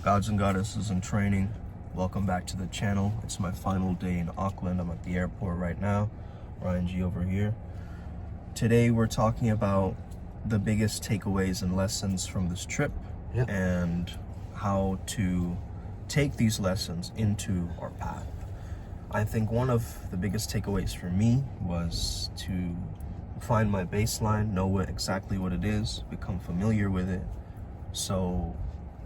Gods and goddesses in training, welcome back to the channel. It's my final day in Auckland. I'm at the airport right now. Ryan G over here. Today we're talking about the biggest takeaways and lessons from this trip, and how to take these lessons into our path. I think one of the biggest takeaways for me was to find my baseline, know exactly what it is, become familiar with it, so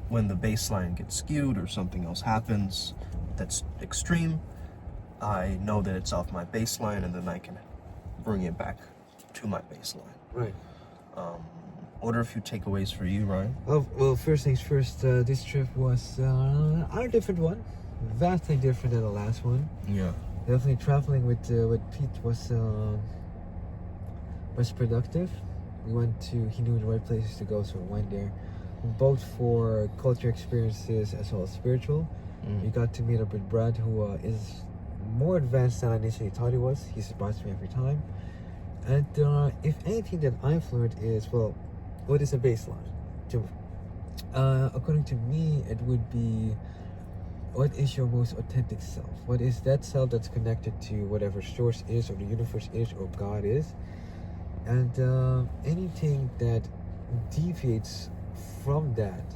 when the baseline gets skewed or something else happens that's extreme, I know that it's off my baseline, and then I can bring it back to my baseline. Right. What are a few takeaways for you, Ryan? Well, first things first, this trip was a different one. Vastly different than the last one. Yeah. Definitely traveling with Pete was productive. He knew the right places to go, so we went there. Both for culture experiences as well as spiritual. We got to meet up with Brad, who is more advanced than I initially thought he was. He surprised me every time. And if anything that I've learned is, well, what is a baseline? According to me, it would be, what is your most authentic self? What is that self that's connected to whatever source is, or the universe is, or God is? And anything that deviates from that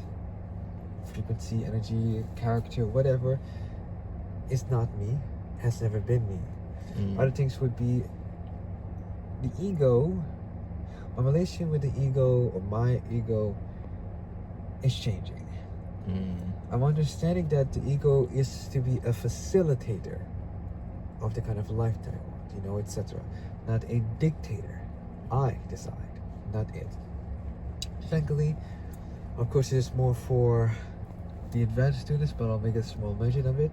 frequency, energy, character, whatever, is not me, has never been me. Other things would be the ego. My relation with the ego, or my ego, is changing. I'm understanding that the ego is to be a facilitator of the kind of life that I want, etc. Not a dictator. I decide, not it. Frankly, of course, it is more for the advanced students, but I'll make a small mention of it.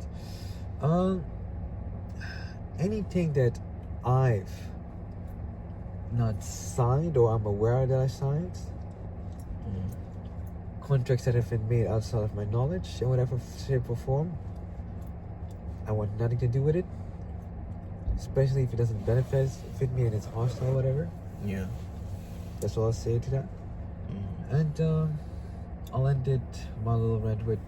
Anything that I've not signed, or I'm aware that I signed, contracts that have been made outside of my knowledge in whatever shape or form, I want nothing to do with it, especially if it doesn't fit me and it's hostile, whatever. Yeah. That's all I'll say to that. And I'll end it, my little rant, with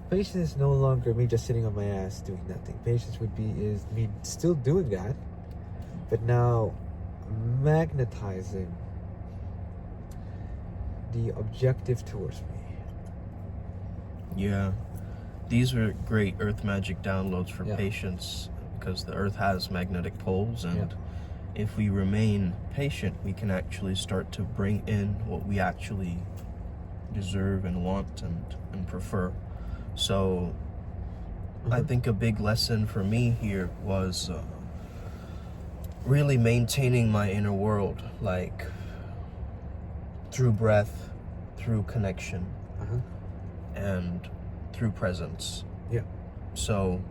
patience is no longer me just sitting on my ass doing nothing. Patience is me still doing that, but now magnetizing the objective towards me. Yeah. These are great earth magic downloads for patience, because the earth has magnetic poles, and if we remain patient, we can actually start to bring in what we actually deserve and want and prefer. So I think a big lesson for me here was really maintaining my inner world, like through breath, through connection, and through presence. So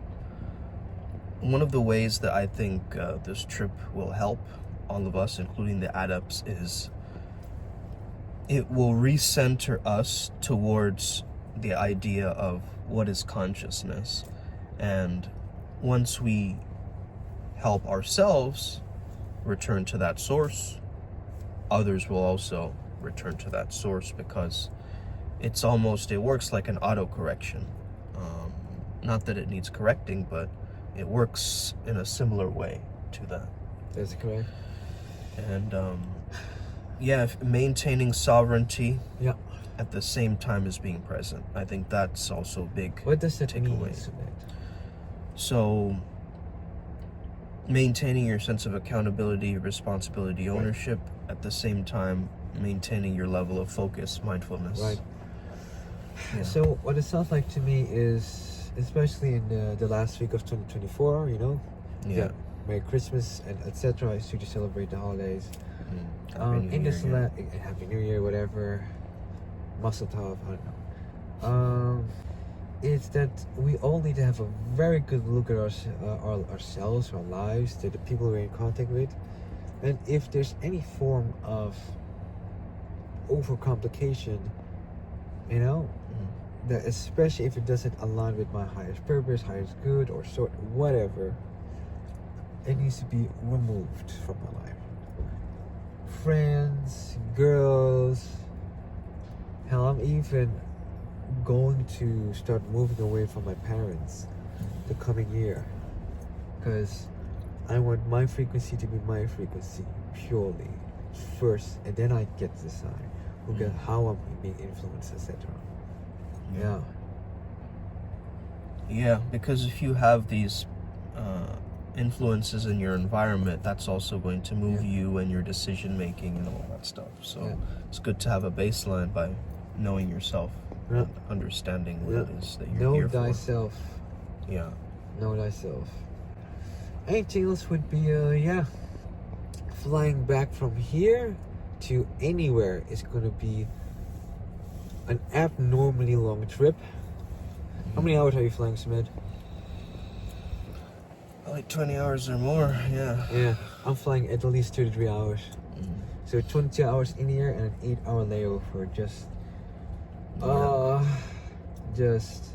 one of the ways that I think this trip will help all of us, including the adepts, is it will recenter us towards the idea of what is consciousness. And once we help ourselves return to that source, others will also return to that source, because it works like an auto-correction. Not that it needs correcting, but it works in a similar way to that. That's correct. And maintaining sovereignty at the same time as being present. I think that's also a big What does that mean? So maintaining your sense of accountability, responsibility, ownership, at the same time maintaining your level of focus, mindfulness. Right. So what it sounds like to me is, especially in the last week of 2024, Merry Christmas and etc. It's to celebrate the holidays. Happy New Year, whatever. Mazel tov, I don't know. It's that we all need to have a very good look at ourselves, our lives, the people we're in contact with, and if there's any form of overcomplication, that especially if it doesn't align with my highest purpose, highest good, or sort, whatever, it needs to be removed from my life. Friends, girls, hell, I'm even going to start moving away from my parents the coming year, because I want my frequency to be my frequency purely first, and then I get to decide how I'm being influenced, etc. Yeah. Yeah, because if you have these influences in your environment, that's also going to move you and your decision making and all that stuff. So it's good to have a baseline by knowing yourself and understanding what it is that you're here for. Know thyself. Yeah. Know thyself. Anything else would be, flying back from here to anywhere is going to be an abnormally long trip. How many hours are you flying, Smed? Like 20 hours or more, yeah. Yeah, I'm flying at least 33 hours. So 22 hours in here and an 8-hour layover. Just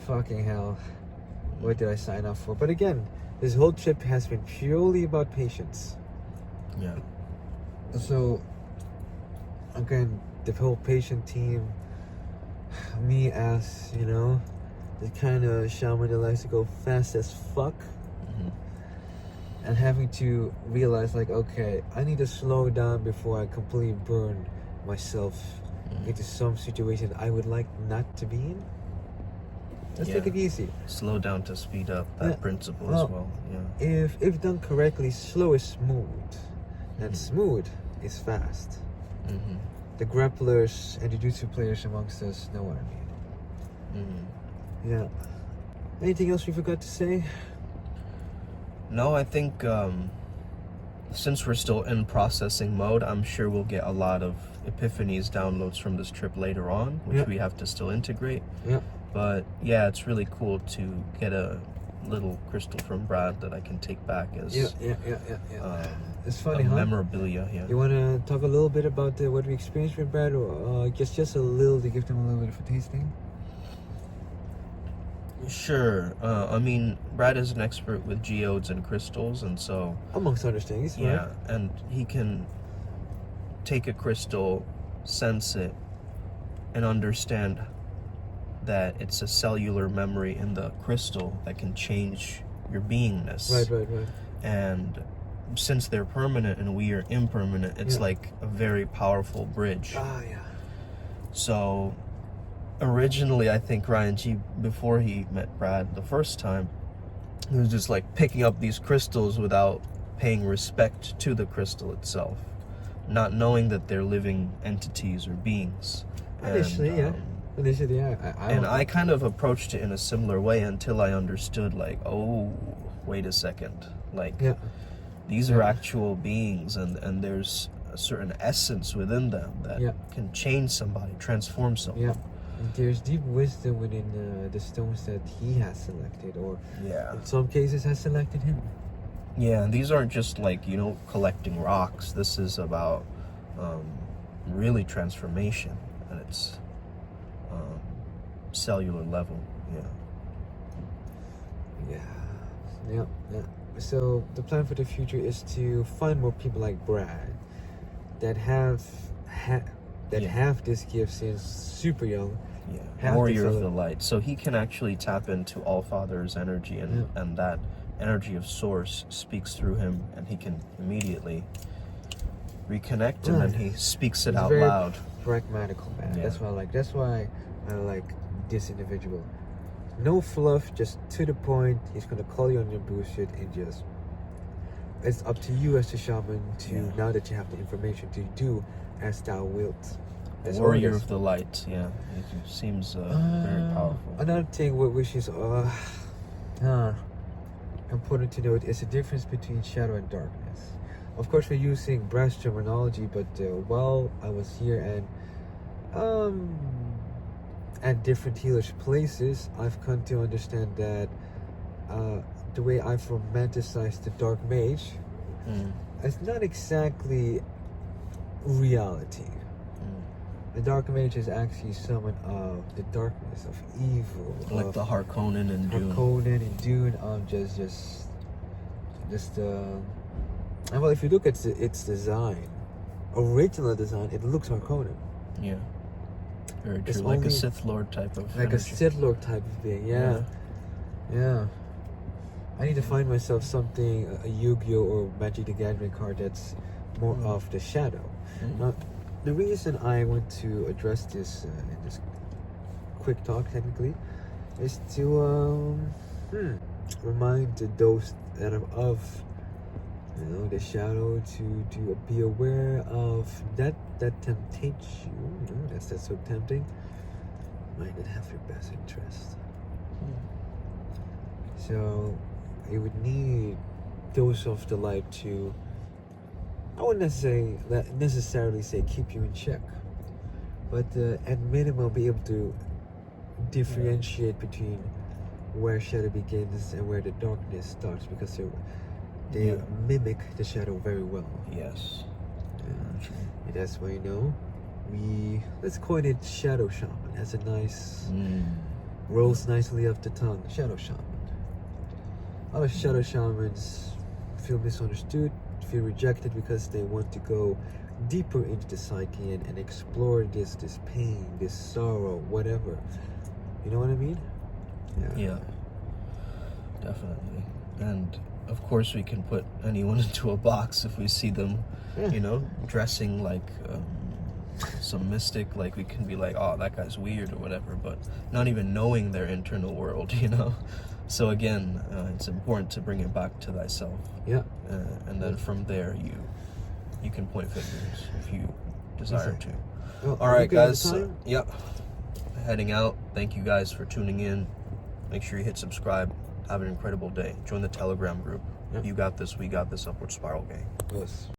fucking hell. What did I sign up for? But again, this whole trip has been purely about patience. Yeah. So, again, the whole patient team, me as, the kind of shaman that likes to go fast as fuck, and having to realize, like, okay, I need to slow down before I completely burn myself into some situation I would like not to be in. Let's take it easy. Slow down to speed up, that principle as well. Yeah. If done correctly, slow is smooth, and smooth is fast. The grapplers and the jutsu players amongst us know what I mean. Yeah. Anything else we forgot to say? No, I think since we're still in processing mode, I'm sure we'll get a lot of epiphanies, downloads from this trip later on, which we have to still integrate. Yeah. But yeah, it's really cool to get a little crystal from Brad that I can take back as it's funny, memorabilia. Yeah. You want to talk a little bit about what we experienced with Brad, or just a little to give them a little bit of a tasting? Sure. I mean, Brad is an expert with geodes and crystals, and so amongst other things, right? And he can take a crystal, sense it, and understand that it's a cellular memory in the crystal that can change your beingness. Right. And since they're permanent and we are impermanent, it's like a very powerful bridge. So originally, I think Ryan G, before he met Brad the first time, he was just like picking up these crystals without paying respect to the crystal itself, not knowing that they're living entities or beings. Initially, I kind of approached it in a similar way until I understood, like, oh, wait a second, like these are actual beings, and there's a certain essence within them that can change somebody, transform someone. There's deep wisdom within the stones that he has selected, or in some cases has selected him. Yeah, and these aren't just like, collecting rocks. This is about really transformation, and it's cellular level. Yeah. So the plan for the future is to find more people like Brad that have this gift since super young. Warrior of the light, so he can actually tap into All-Father's energy, and that energy of source speaks through him, and he can immediately reconnect, and then he speaks it out loud. Pragmatical man. That's why I like this individual. No fluff, just to the point. He's gonna call you on your bullshit, and just it's up to you as the shaman to, now that you have the information, to do as thou wilt. Warrior of the light, it seems very powerful. Another thing which is important to note is the difference between shadow and darkness. Of course, we're using brass terminology, but while I was here and at different healers' places, I've come to understand that the way I've romanticized the dark mage is not exactly reality. The dark mage is actually someone of the darkness, of evil, like the Harkonnen and Dune. Well, if you look at its design, original design, it looks Harkonnen. Very It's true. Like only a Sith Lord type of like energy. a Sith Lord type of being. Yeah. I need to find myself something, a Yu-Gi-Oh or Magic the Gathering card that's more of the shadow. Now, the reason I want to address this in this quick talk, technically, is to remind those that are of the shadow to be aware of that temptates you. That's so tempting. Might not have your best interest. So you would need those of the light to, I wouldn't necessarily say keep you in check, but at minimum be able to differentiate between where shadow begins and where the darkness starts, because they mimic the shadow very well. Yes. And that's why let's coin it shadow shaman. That's a nice rolls nicely off the tongue. Shadow shaman. A lot of shadow shamans feel misunderstood, feel rejected because they want to go deeper into the psyche and explore this pain, this sorrow, whatever. You know what I mean? Yeah, definitely. And of course we can put anyone into a box if we see them, dressing like some mystic. Like, we can be like, oh, that guy's weird or whatever, but not even knowing their internal world, So again, it's important to bring it back to thyself. Yeah. And then from there, you can point fingers if you desire to. Well, all right, guys. Heading out. Thank you guys for tuning in. Make sure you hit subscribe. Have an incredible day. Join the Telegram group. You got this. We got this. Upward Spiral Gang. Yes.